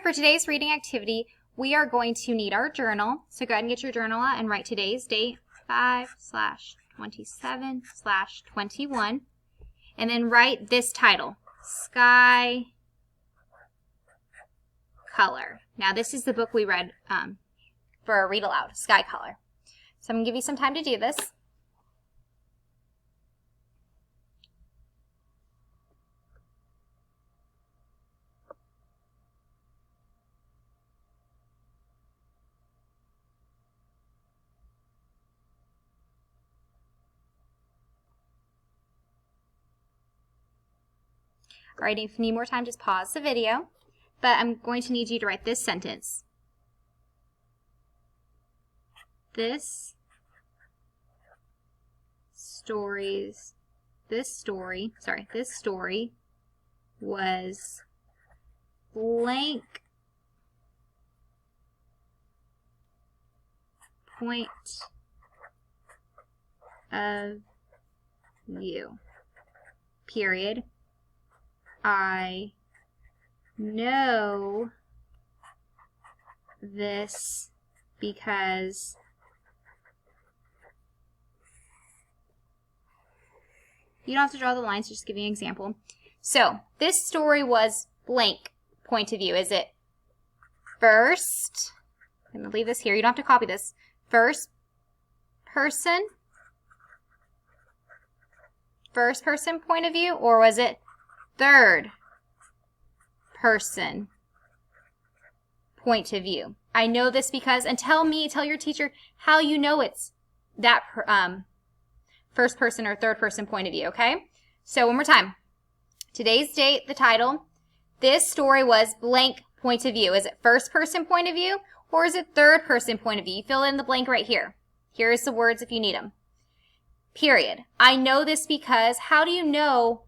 for today's reading activity, we are going to need our journal. So go ahead and get your journal out and write today's date, 5/27/21. And then write this title, Sky Color. Now this is the book we read for a read aloud, Sky Color. So I'm going to give you some time to do this. All right, if you need more time, just pause the video. But I'm going to need you to write this sentence. This story was blank point of view, period. I know this because you don't have to draw the lines, just give you an example. So this story was blank point of view. Is it first? I'm going to leave this here. You don't have to copy this. First person point of view, or was it third person point of view? I know this because, and tell your teacher how you know it's that first person or third person point of view, okay? So one more time. Today's date, the title, this story was blank point of view. Is it first person point of view or is it third person point of view? You fill in the blank right here. Here's the words if you need them. Period. I know this because, how do you know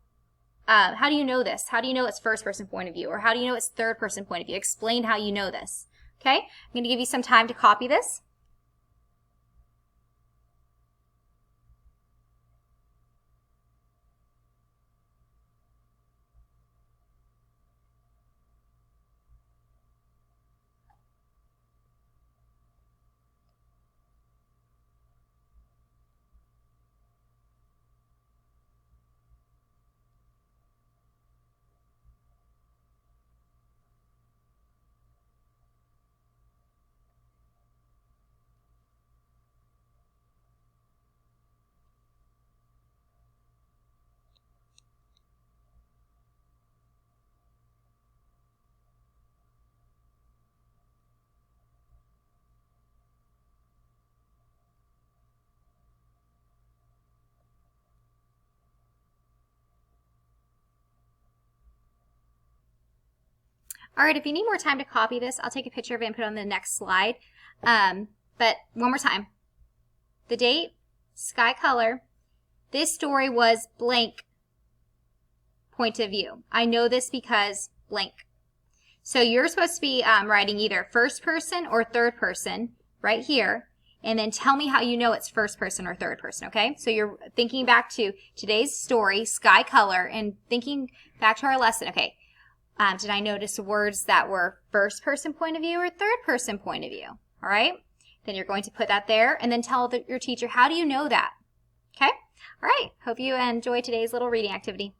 this? How do you know it's first person point of view? Or how do you know it's third person point of view? Explain how you know this. Okay? I'm going to give you some time to copy this. All right, if you need more time to copy this, I'll take a picture of it and put it on the next slide. But one more time. The date, Sky Color. This story was blank point of view. I know this because blank. So you're supposed to be writing either first person or third person right here. And then tell me how you know it's first person or third person, okay? So you're thinking back to today's story, Sky Color, and thinking back to our lesson. Okay. Did I notice words that were first person point of view or third person point of view? All right. Then you're going to put that there and then tell your teacher, how do you know that? Okay. All right. Hope you enjoyed today's little reading activity.